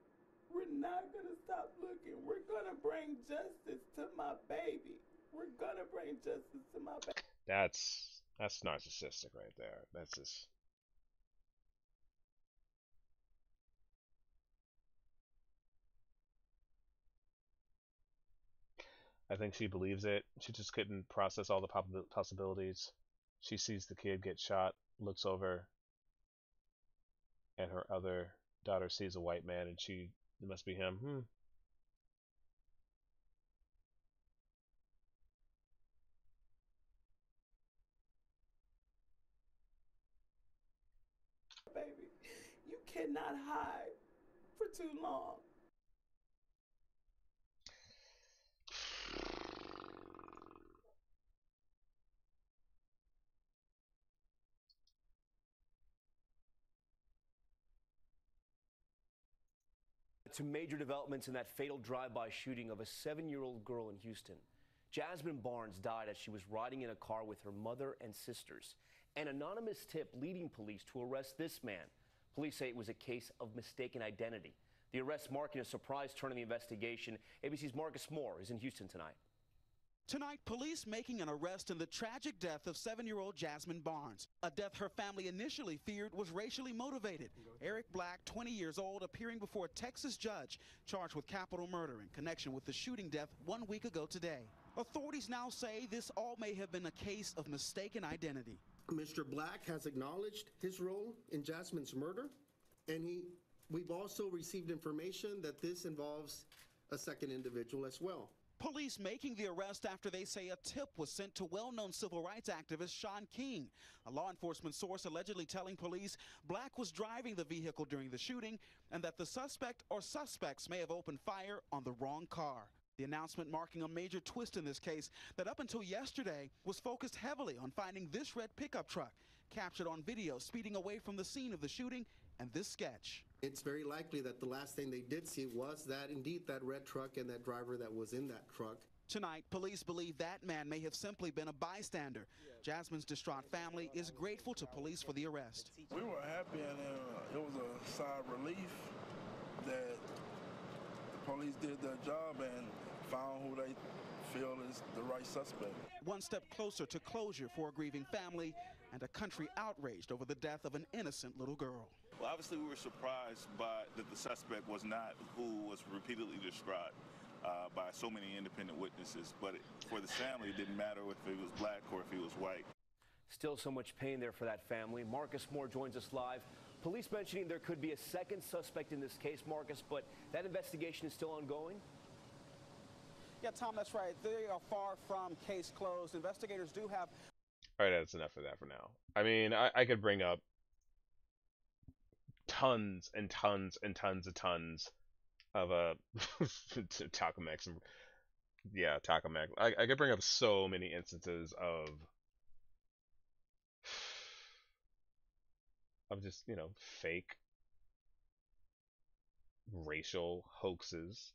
We're not going to stop looking. We're going to bring justice to my baby. We're going to bring justice to my baby. That's narcissistic right there. That's just... I think she believes it. She just couldn't process all the possibilities. She sees the kid get shot, looks over, and her other daughter sees a white man, and it must be him. Baby, you cannot hide for too long. To major developments in that fatal drive-by shooting of a 7-year-old girl in Houston. Jasmine Barnes died as she was riding in a car with her mother and sisters. An anonymous tip leading police to arrest this man. Police say it was a case of mistaken identity. The arrest marking a surprise turn in the investigation. ABC's Marcus Moore is in Houston tonight. Tonight, police making an arrest in the tragic death of 7-year-old Jasmine Barnes, a death her family initially feared was racially motivated. Eric Black, 20 years old, appearing before a Texas judge charged with capital murder in connection with the shooting death 1 week ago today. Authorities now say this all may have been a case of mistaken identity. Mr. Black has acknowledged his role in Jasmine's murder, and we've also received information that this involves a second individual as well. Police making the arrest after they say a tip was sent to well-known civil rights activist Shaun King. A law enforcement source allegedly telling police Black was driving the vehicle during the shooting and that the suspect or suspects may have opened fire on the wrong car. The announcement marking a major twist in this case that up until yesterday was focused heavily on finding this red pickup truck, captured on video speeding away from the scene of the shooting and this sketch. It's very likely that the last thing they did see was that indeed that red truck and that driver that was in that truck. Tonight, police believe that man may have simply been a bystander. Jasmine's distraught family is grateful to police for the arrest. We were happy, and it was a sigh of relief that the police did their job and found who they feel is the right suspect. One step closer to closure for a grieving family and a country outraged over the death of an innocent little girl. Well, obviously, we were surprised that the suspect was not who was repeatedly described by so many independent witnesses. But for the family, it didn't matter if he was Black or if he was white. Still so much pain there for that family. Marcus Moore joins us live. Police mentioning there could be a second suspect in this case, Marcus, but that investigation is still ongoing? Yeah, Tom, that's right. They are far from case closed. Investigators do have... All right, that's enough of that for now. I mean, I could bring up tons and tons and tons of tons of Takamex. Yeah, Takamex. I could bring up so many instances of just, you know, fake racial hoaxes.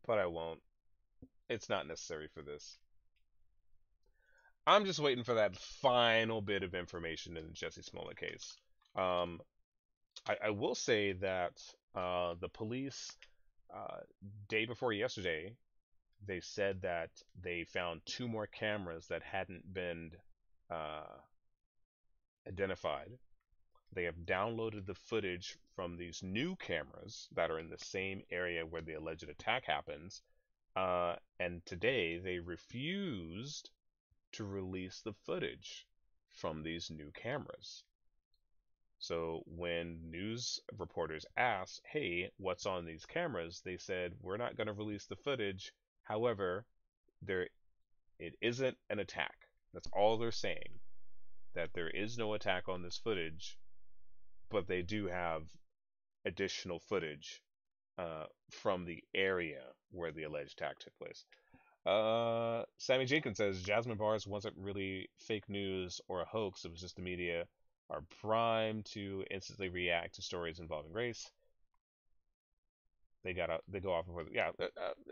But I won't. It's not necessary for this. I'm just waiting for that final bit of information in the Jussie Smollett case. I will say that the police, day before yesterday, they said that they found 2 more cameras that hadn't been identified. They have downloaded the footage from these new cameras that are in the same area where the alleged attack happens. And today they refused to release the footage from these new cameras. So when news reporters asked, hey, what's on these cameras? They said, we're not going to release the footage. However, it isn't an attack. That's all they're saying. That there is no attack on this footage, but they do have additional footage from the area where the alleged attack took place. Sammy Jenkins says Jasmine Barnes wasn't really fake news or a hoax. It was just the media are primed to instantly react to stories involving race. They go off of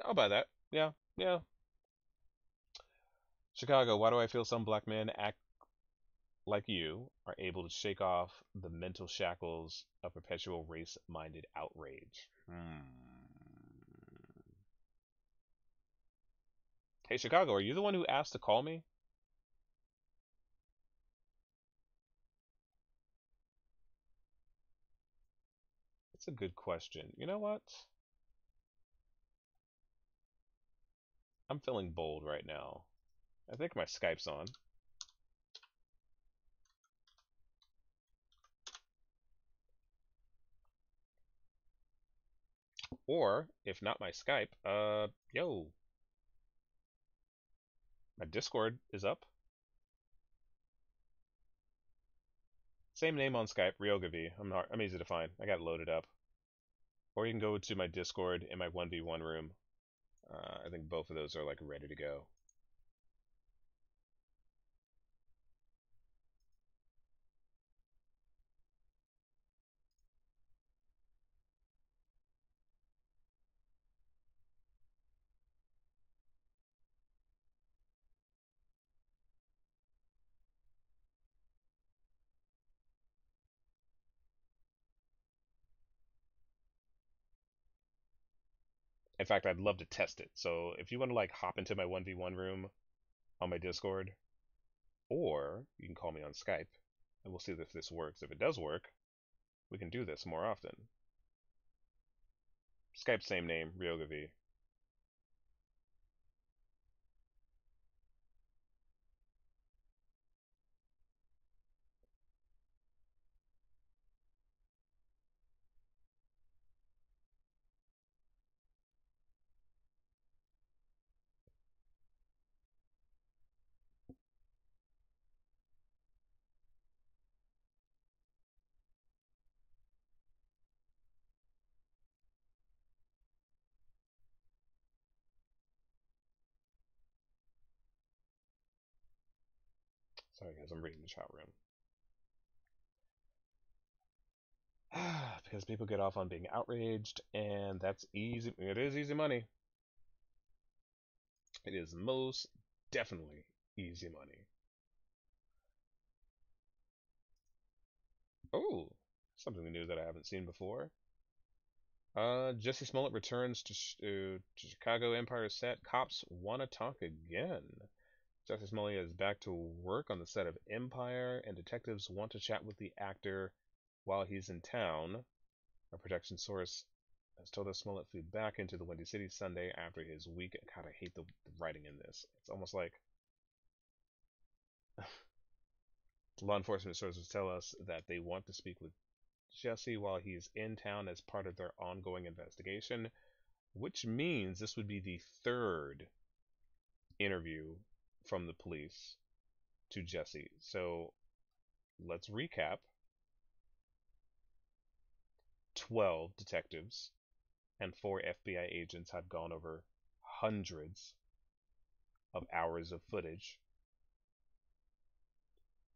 I'll buy that. Yeah. Chicago, why do I feel some black men act like you are able to shake off the mental shackles of perpetual race-minded outrage? Hey, Chicago, are you the one who asked to call me? That's a good question. You know what? I'm feeling bold right now. I think my Skype's on. Or, if not my Skype, yo. My Discord is up. Same name on Skype, RyogaV. I'm easy to find. I got it loaded up. Or you can go to my Discord in my 1v1 room. I think both of those are like ready to go. In fact, I'd love to test it. So if you want to like hop into my 1v1 room on my Discord, or you can call me on Skype, and we'll see if this works. If it does work, we can do this more often. Skype, same name, RyogaV. Sorry guys, I'm reading the chat room. Because people get off on being outraged, and that's easy. It is easy money. It is most definitely easy money. Oh, something new that I haven't seen before. Jussie Smollett returns to Chicago Empire set. Cops want to talk again. Jussie Smollett is back to work on the set of Empire, and detectives want to chat with the actor while he's in town. A production source has told us Smollett flew back into the Windy City Sunday after his week. God, I hate the writing in this. It's almost like law enforcement sources tell us that they want to speak with Jussie while he's in town as part of their ongoing investigation, which means this would be the third interview from the police to Jussie. So let's recap. 12 detectives and 4 FBI agents have gone over hundreds of hours of footage.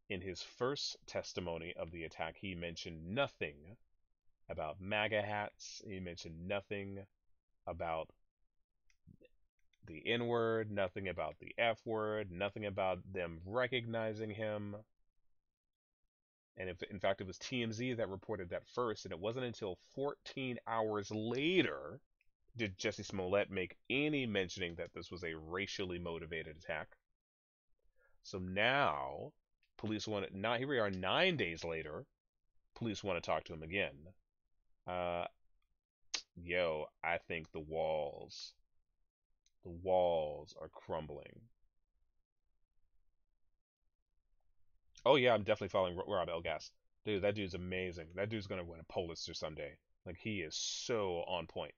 In his first testimony of the attack, he mentioned nothing about MAGA hats. He mentioned nothing about the N-word, nothing about the F-word, nothing about them recognizing him. And in fact, it was TMZ that reported that first, and it wasn't until 14 hours later did Jussie Smollett make any mentioning that this was a racially motivated attack. So now, police want to, now here we are 9 days later, police want to talk to him again. I think the walls are crumbling. Oh yeah, I'm definitely following Rob Elgas. Dude, that dude's amazing. That dude's gonna win a Pulitzer someday. Like, he is so on point.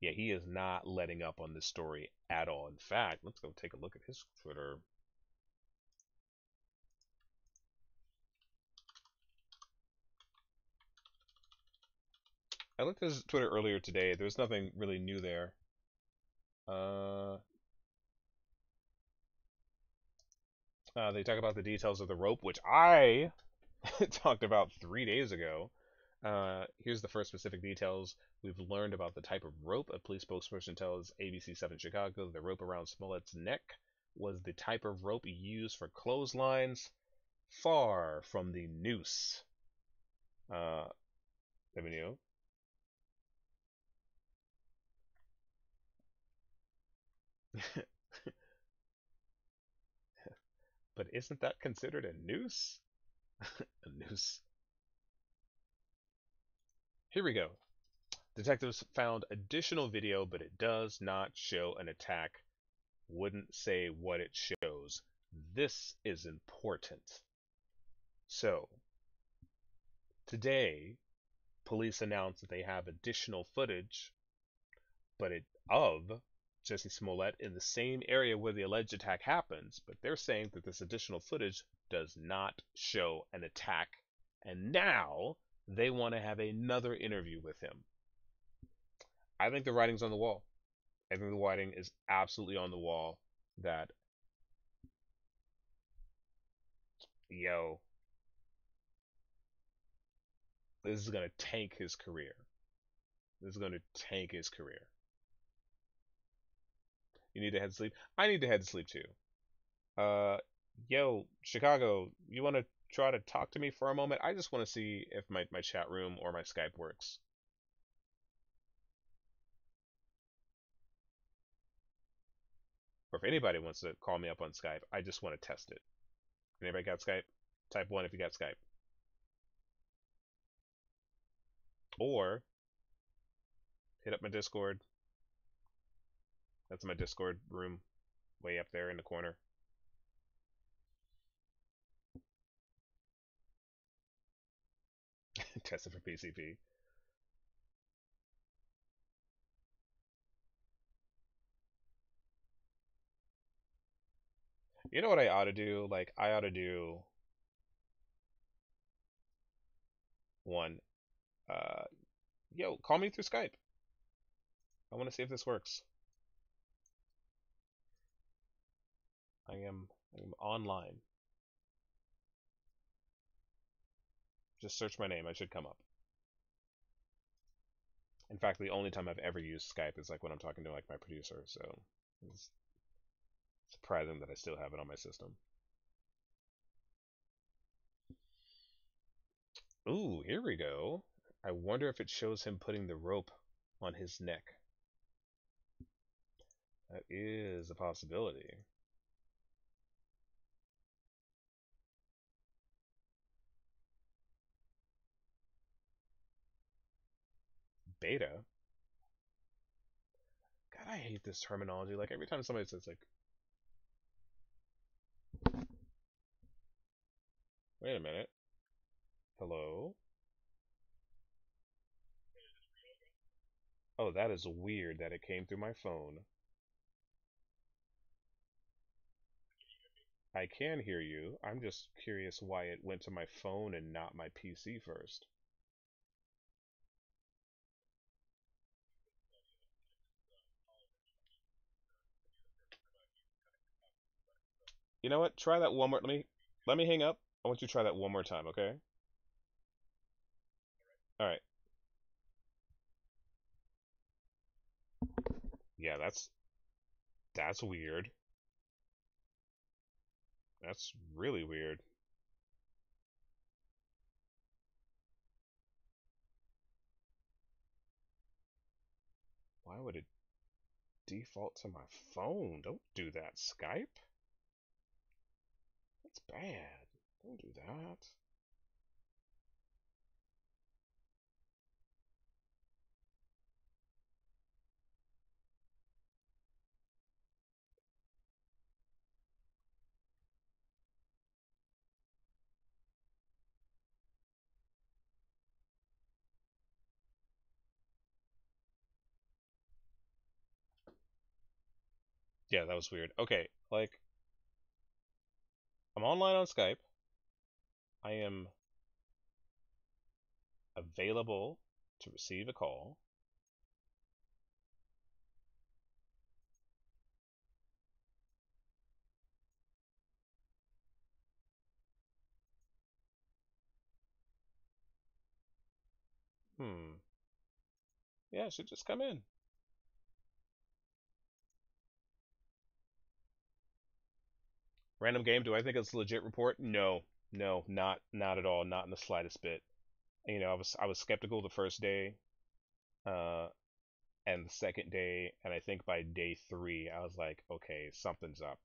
Yeah, he is not letting up on this story at all. In fact, let's go take a look at his Twitter. I looked at his Twitter earlier today. There's nothing really new there. They talk about the details of the rope, which I talked about 3 days ago. Here's the first specific details. We've learned about the type of rope. A police spokesperson tells ABC 7 Chicago the rope around Smollett's neck was the type of rope used for clotheslines, far from the noose. Let me know. But isn't that considered a noose? A noose. Here we go. Detectives found additional video, but it does not show an attack. Wouldn't say what it shows. This is important. So, today, police announced that they have additional footage, but of Jussie Smollett in the same area where the alleged attack happens, but they're saying that this additional footage does not show an attack, and now they want to have another interview with him. I think the writing's on the wall. I think the writing is absolutely on the wall that, this is going to tank his career. This is going to tank his career. You need to head to sleep? I need to head to sleep too. Chicago, you want to try to talk to me for a moment? I just want to see if my chat room or my Skype works. Or if anybody wants to call me up on Skype, I just want to test it. Anybody got Skype? Type 1 if you got Skype. Or hit up my Discord. That's my Discord room, way up there in the corner. Test it for PCP. You know what I ought to do? Like, I ought to do one. Call me through Skype. I want to see if this works. I I am online. Just search my name. I should come up. In fact, the only time I've ever used Skype is like when I'm talking to like my producer. So it's surprising that I still have it on my system. Ooh, here we go. I wonder if it shows him putting the rope on his neck. That is a possibility. Beta? God, I hate this terminology. Like, every time somebody says, like... Wait a minute. Hello? Oh, that is weird that it came through my phone. I can hear you. I'm just curious why it went to my phone and not my PC first. You know what? Try that one more. Let me hang up. I want you to try that one more time, okay? All right. Yeah, that's weird. That's really weird. Why would it default to my phone? Don't do that, Skype. That's bad. Don't do that. Yeah, that was weird. Okay, like, I'm online on Skype. I am available to receive a call. Yeah, it should just come in. Random game, do I think it's a legit report? No. No, not at all, not in the slightest bit. You know, I was skeptical the first day, uh, and the second day, and I think by day 3, I was like, okay, something's up.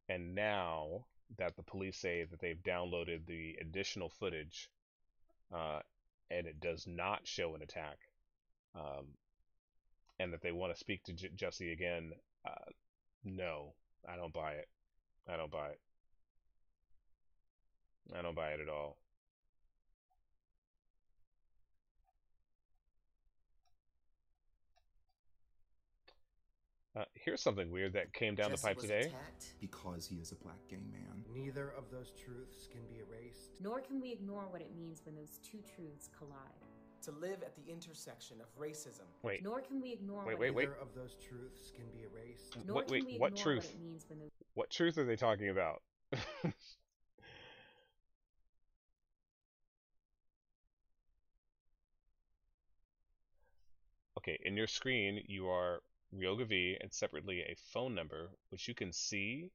And now that the police say that they've downloaded the additional footage, and it does not show an attack, um, and that they want to speak to Jussie again, no, I don't buy it. I don't buy it. I don't buy it at all. Here's something weird that came down the pipe today. Because he is a black gay man. Neither of those truths can be erased. Nor can we ignore what it means when those two truths collide. To live at the intersection of racism. Wait. Nor can we ignore Neither of those truths can be erased. Nor can we what ignore truth? what it means when those... What truth are they talking about? Okay, in your screen, you are Ryoga V and separately a phone number, which you can see.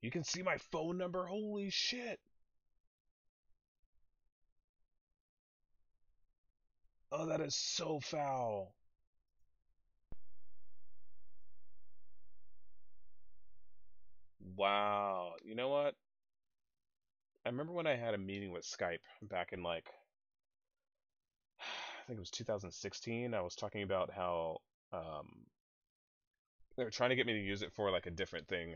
You can see my phone number? Holy shit! Oh, that is so foul. Wow. You know what? I remember when I had a meeting with Skype back in like, I think it was 2016. I was talking about how they were trying to get me to use it for like a different thing,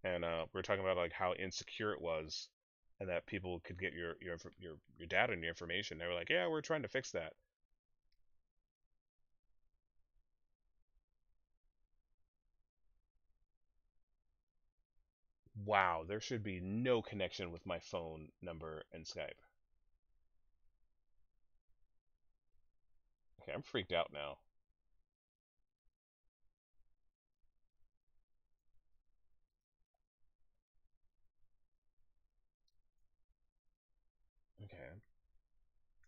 and we were talking about like how insecure it was, and that people could get your data and your information. They were like, "Yeah, we're trying to fix that." Wow, there should be no connection with my phone number and Skype. Okay, I'm freaked out now.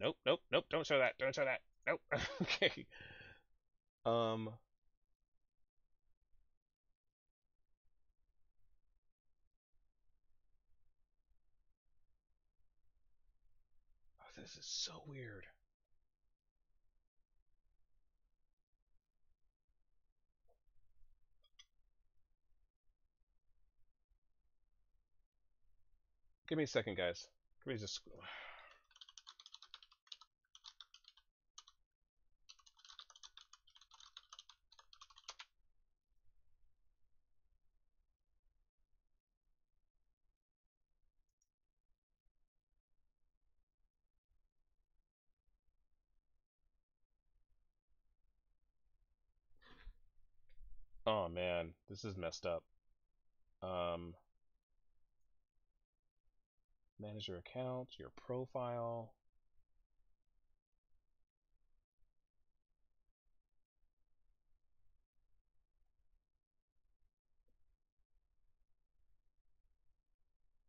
Nope, nope, nope. Don't show that. Don't show that. Nope. Okay. Um. Oh, this is so weird. Give me a second, guys. Give me just. Oh man, this is messed up. Manage your account, your profile.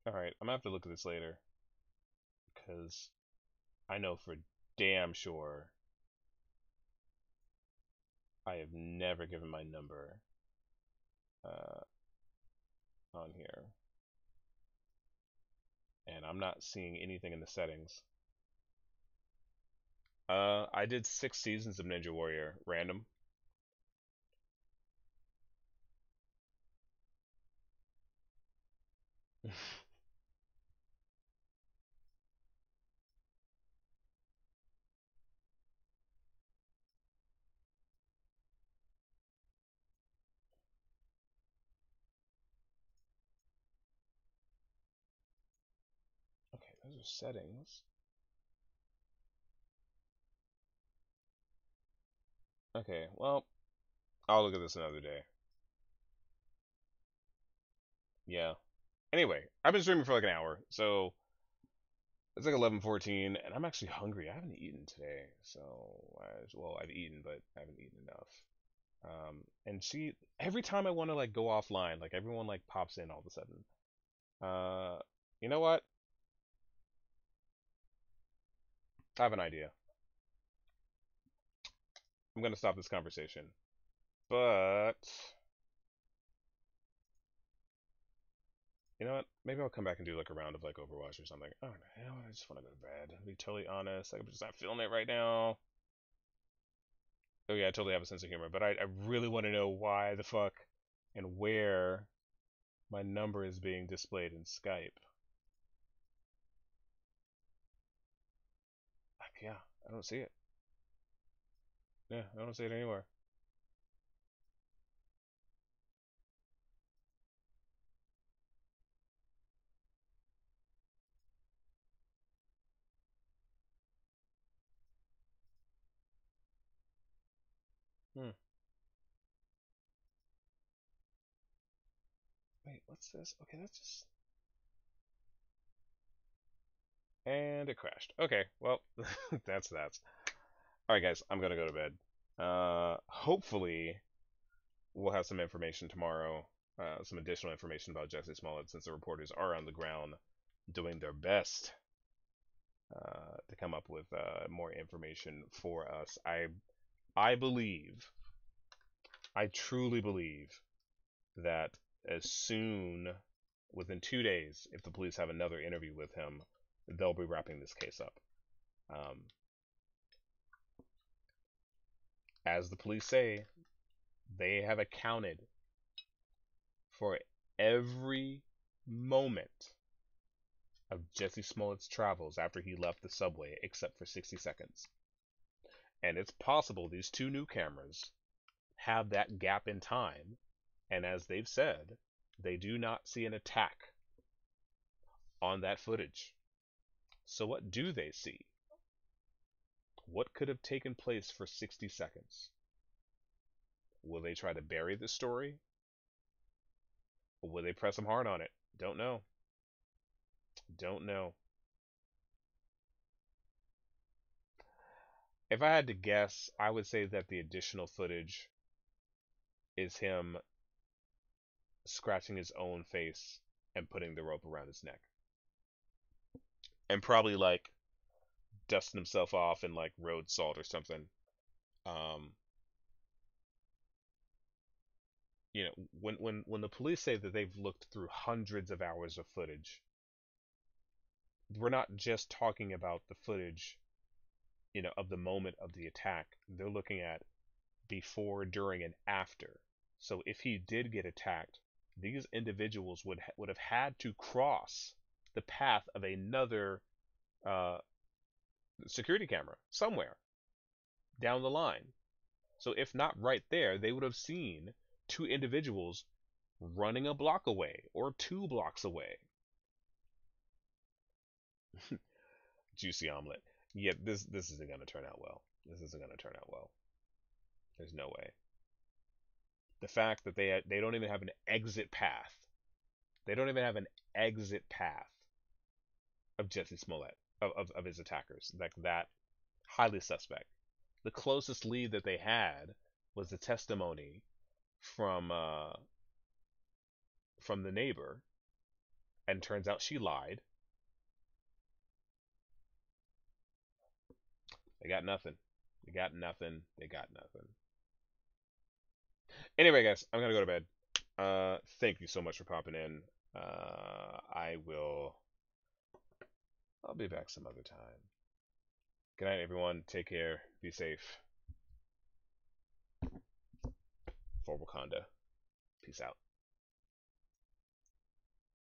Alright, I'm gonna have to look at this later. Because I know for damn sure I have never given my number on here. And I'm not seeing anything in the settings. I did 6 seasons of Ninja Warrior, random. Okay, those are settings. Okay, well, I'll look at this another day. Yeah. Anyway, I've been streaming for like an hour, so it's like 11:14, and I'm actually hungry. I haven't eaten today, so well, I've eaten, but I haven't eaten enough. And she, every time I want to like go offline, like everyone like pops in all of a sudden. You know what? I have an idea. I'm gonna stop this conversation, but you know what? Maybe I'll come back and do like a round of like Overwatch or something. I don't know. You know what? I just want to go to bed. To be totally honest, like, I'm just not feeling it right now. Oh yeah, I totally have a sense of humor, but I really want to know why the fuck and where my number is being displayed in Skype. Yeah, I don't see it. Yeah, I don't see it anywhere. Hmm. Wait, what's this? Okay, that's just... And it crashed. Okay, well, that's that. Alright guys, I'm gonna go to bed. Hopefully we'll have some information tomorrow. Some additional information about Jussie Smollett, since the reporters are on the ground doing their best to come up with more information for us. I believe, I truly believe that as soon, within 2 days, if the police have another interview with him, they'll be wrapping this case up. As the police say, they have accounted for every moment of Jussie Smollett's travels after he left the subway, except for 60 seconds. And it's possible these 2 new cameras have that gap in time, and as they've said, they do not see an attack on that footage. So what do they see? What could have taken place for 60 seconds? Will they try to bury the story? Or will they press them hard on it? Don't know. Don't know. If I had to guess, I would say that the additional footage is him scratching his own face and putting the rope around his neck. And probably like dusting himself off in like road salt or something. You know, when the police say that they've looked through hundreds of hours of footage, we're not just talking about the footage, you know, of the moment of the attack. They're looking at before, during, and after. So if he did get attacked, these individuals would have had to cross the path of another security camera somewhere down the line. So if not right there, they would have seen two individuals running a block away or 2 blocks away. Juicy omelet. Yeah, this isn't gonna turn out well. This isn't gonna turn out well. There's no way. The fact that they don't even have an exit path. They don't even have an exit path of Jussie Smollett, of his attackers. Like that, highly suspect. The closest lead that they had was the testimony from the neighbor, and turns out she lied. They got nothing. They got nothing. They got nothing. Anyway, guys, I'm gonna go to bed. Thank you so much for popping in. I'll be back some other time. Good night, everyone. Take care. Be safe. For Wakanda. Peace out.